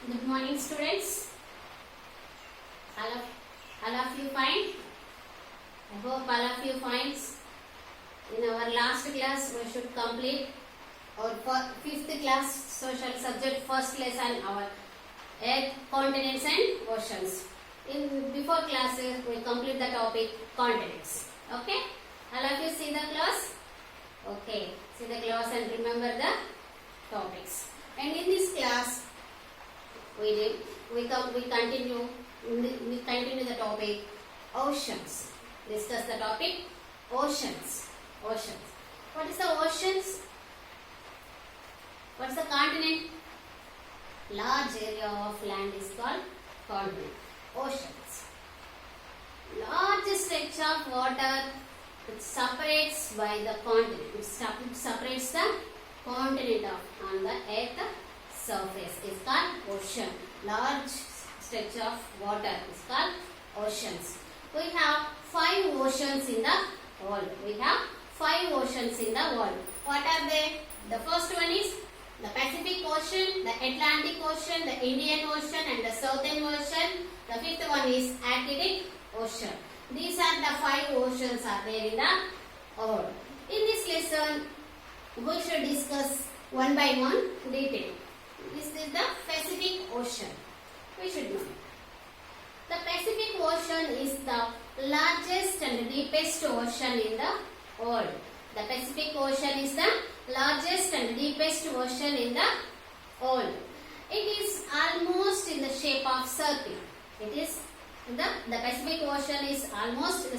Good morning, students. All of you fine? I hope all of you fine. In our last class, we should complete our fifth class social subject first lesson, our earth, continents and oceans. In before classes, we complete the topic continents. Okay? All of you see the class? Okay. See the class and remember the topics. And in this class, we continue the topic oceans. Discuss the topic oceans. Oceans. What is the oceans? What is the continent? Large area of land is called continent. Oceans. Large stretch of water it separates by the continent. It separates the continent on the earth surface is called ocean. Large stretch of water is called oceans. We have 5 oceans in the world. We have 5 oceans in the world. What are they? The first one is the Pacific Ocean, the Atlantic Ocean, the Indian Ocean and the Southern Ocean. The fifth one is Arctic Ocean. These are the 5 oceans are there in the world. In this lesson, we should discuss one by one detail. This is the Pacific Ocean. We should know. The Pacific Ocean is the largest and deepest ocean in the world. The Pacific Ocean is the largest and deepest ocean in the world. It is almost in the shape of circle. It is the Pacific Ocean is almost the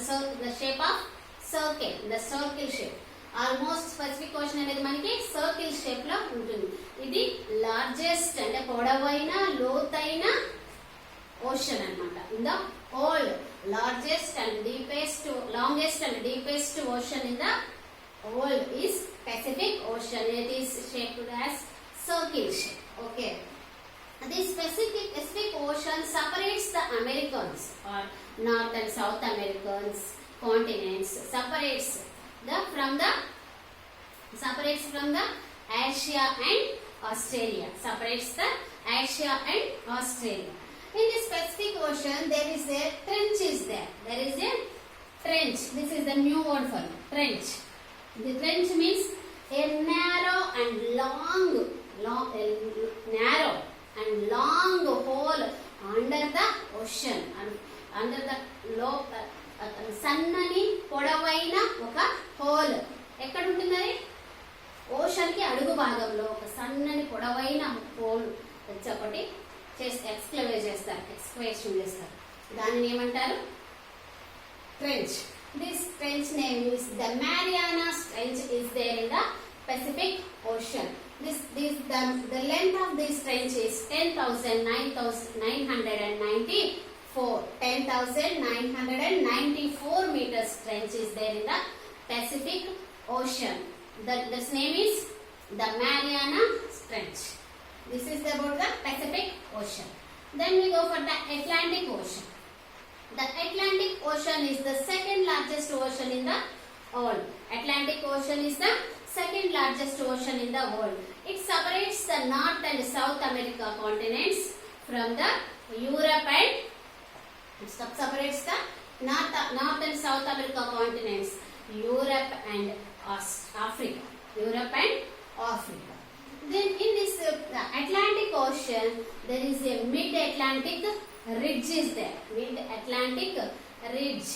shape of circle. The circle shape. Almost Pacific ocean అనేది మనకి circle shape లో ఉంటుంది. ఇది largest అంటే పొడవైన లోతైన ocean అన్నమాట. In the world largest and deepest longest and deepest ocean in the world is Pacific ocean. It is shaped as circle shape. Okay. This Pacific Ocean separates the Americans or North and South Americans continents. Separates from the Asia and Australia. Separates the Asia and Australia. In this Pacific Ocean, there is a trench is there. There is a trench. This is the new word for trench. The trench means a narrow and long hole under the ocean. Under the సన్నని పొడవైన ఒక whole ఎక్కడ ఉంటుంది? Ocean కి అడుగు భాగంలో ఒక సన్నని పొడవైన హోల్ వచ్చి ఒకటి ఎక్స్కవేషన్ చేస్తారు. దానిని ఏమంటారు? Trench. This trench name is the Marianas trench is there in the Pacific Ocean. The length of this trench is 10,994 meters trench is there in the Pacific Ocean. This name is the Mariana Trench. This is about the Pacific Ocean. Then we go for the Atlantic Ocean. The Atlantic Ocean is the second largest ocean in the world. Atlantic Ocean is the second largest ocean in the world. It separates the North and South America continents from the Europe and separates the North and South America continents, Europe and Africa. Europe and Africa. Then in this Atlantic Ocean, there is a mid-Atlantic ridge is there. Mid-Atlantic ridge.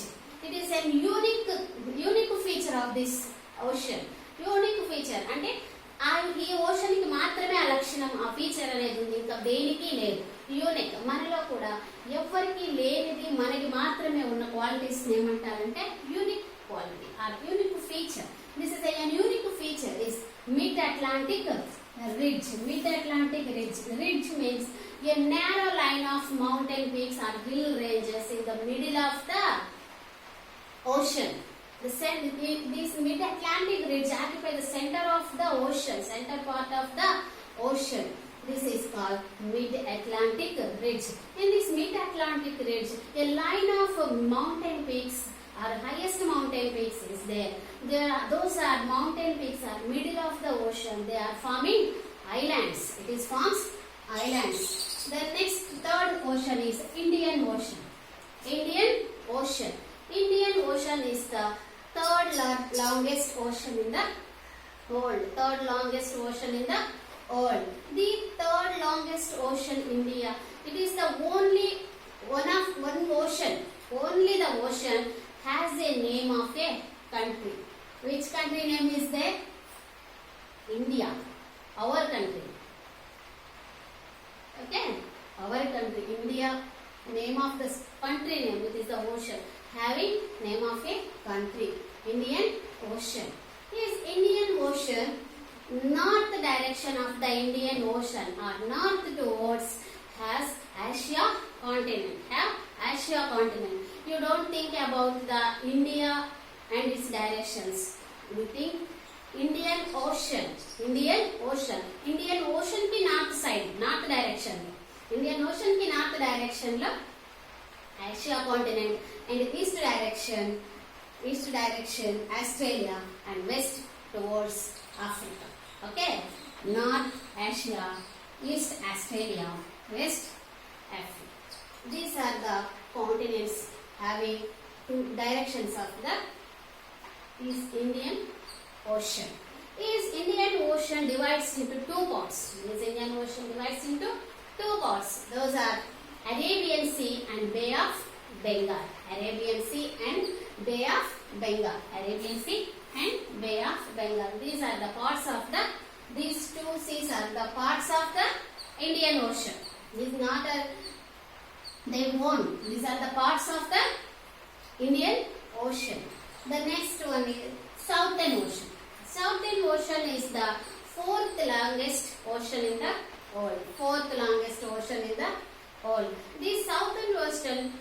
It is a unique feature of this ocean. Unique feature అంటే ఈ ocean కి మాత్రమే ఆ లక్షణం ఆ feature అనేది ఉంది. ఇంకా దేనికి లేదు. యూనిక్ మనలో కూడా ఎవరికి లేనిది మనకి మాత్రమే ఉన్న క్వాలిటీస్ ఏమంటారంటే unique quality are unique feature. This is a unique feature is mid Atlantic ridge. Mid Atlantic ridge. Ridge means a narrow line of mountain peaks or hill ranges in the middle of the ocean. This mid-Atlantic ridge occupy the center of the ocean, center part of the ocean. This is called mid-Atlantic ridge. In this mid-Atlantic ridge, a line of mountain peaks or highest mountain peaks is there. Those are mountain peaks are middle of the ocean. They are forming islands. It is forms islands. The next third ocean is Indian Ocean. Indian Ocean. Indian Ocean is the longest ocean in the world. Third longest ocean in the world. The third longest ocean in India. It is the only one ocean. Only the ocean has a name of a country. Which country name is there? India. Our country. Okay, our country, India, name of the country name, it is the ocean, having name of a country, Indian Ocean. Is Indian Ocean north direction of the Indian Ocean or north towards has Asia continent, You don't think about the India and its directions. You think Indian Ocean की north side, north direction. Indian Ocean की north direction low Asia continent and east direction Australia and west towards Africa. Okay, north Asia, east Australia, west Africa. These are the continents having two directions of the Indian Ocean. Is Indian Ocean divides into two parts. Is Indian Ocean divides into two parts. Those are Arabian Sea and Bay of Bengal. Arabian Sea and Bay of Bengal. Arabian Sea and Bay of Bengal. These are the parts of these two seas are the parts of the Indian Ocean. This is not they won. These are the parts of the Indian Ocean. The next one is Southern Ocean. Southern Ocean is the fourth longest ocean in the world. Fourth longest ocean in the world. This Southern Ocean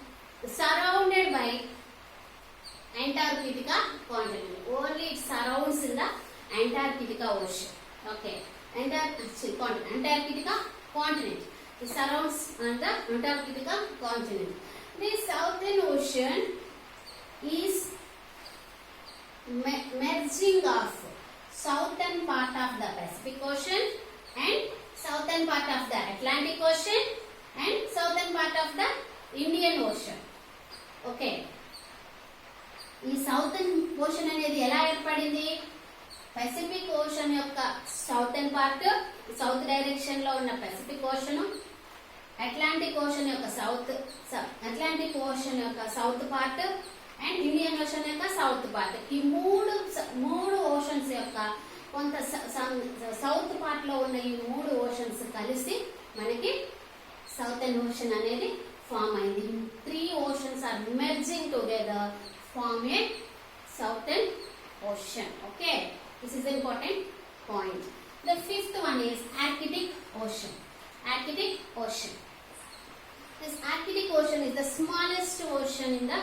is surrounded by Antarctica continent. Only it surrounds in the Antarctica Ocean. Okay. Antarctica continent. It surrounds on the Antarctica continent. This Southern Ocean is merging of southern part of the Pacific Ocean and southern part of the Atlantic Ocean and southern part of the Indian Ocean. Okay. ఈ southern ocean అనేది ఎలా ఏర్పడింది? Pacific ocean యొక్క southern part, south direction లో ఉన్న Pacific ocean, Atlantic ocean యొక్క south part and Indian ocean యొక్క south part. ఈ మూడు ఓషన్స్ యొక్క కొంత సౌత్ పార్ట్ లో ఉన్న ఈ మూడు ఓషన్స్ కలిసి మనకి సౌతర్న్ ఓషన్ అనేది ఫామ్ అయింది. 3 oceans are merging together form a southern ocean. Okay, this is an important point. The fifth one is Arctic Ocean. Arctic Ocean. This Arctic Ocean is the smallest ocean in the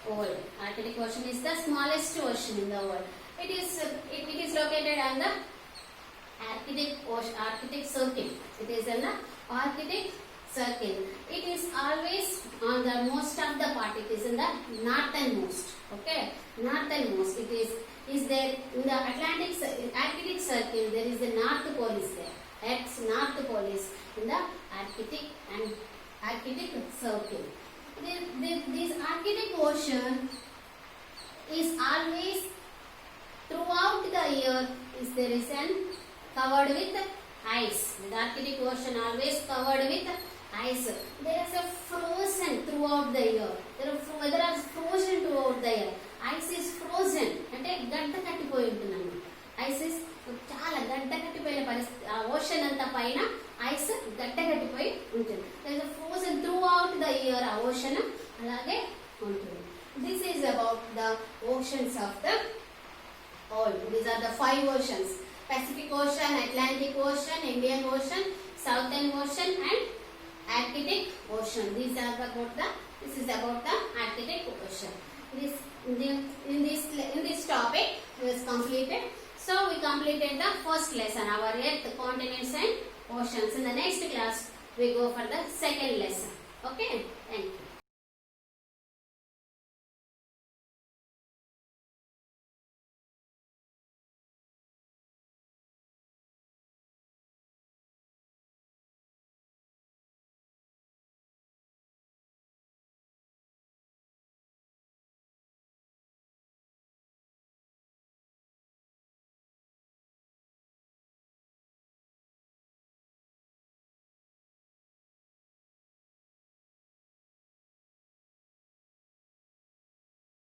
world. Arctic Ocean is the smallest ocean in the world. It is located on the Arctic Circle. It is in the Arctic Circle. It is always on the most of the part. It is in the northernmost. Okay, northernmost. It is there in the Arctic Circle. There is the North Pole is there. North Pole is in the Arctic Circle. This Arctic Ocean is always throughout the year there is covered with ice. The Arctic Ocean always covered with ice. There is a frozen throughout the year. There are frozen throughout the year. Ice is frozen. అంటే గడ్డ కట్టిపోయి ఉంటుంది. Ice is చాలా గడ్డ కట్టిపోయిన పరిస్థితి. ఆ ocean అంతా పైన ice గడ్డ కట్టిపోయి ఉంటుంది. There is a frozen throughout the year. ఆ ఓషన్ అలాగే ఉంటుంది. This is about the oceans of the world. These are the 5 oceans. Pacific Ocean, Atlantic Ocean, Indian Ocean, Southern Ocean and Arctic Ocean. This is about the Arctic Ocean. In this topic was completed. So we completed the first lesson, our Earth, continents and oceans. In the next class we go for the second lesson. Okay, thank you.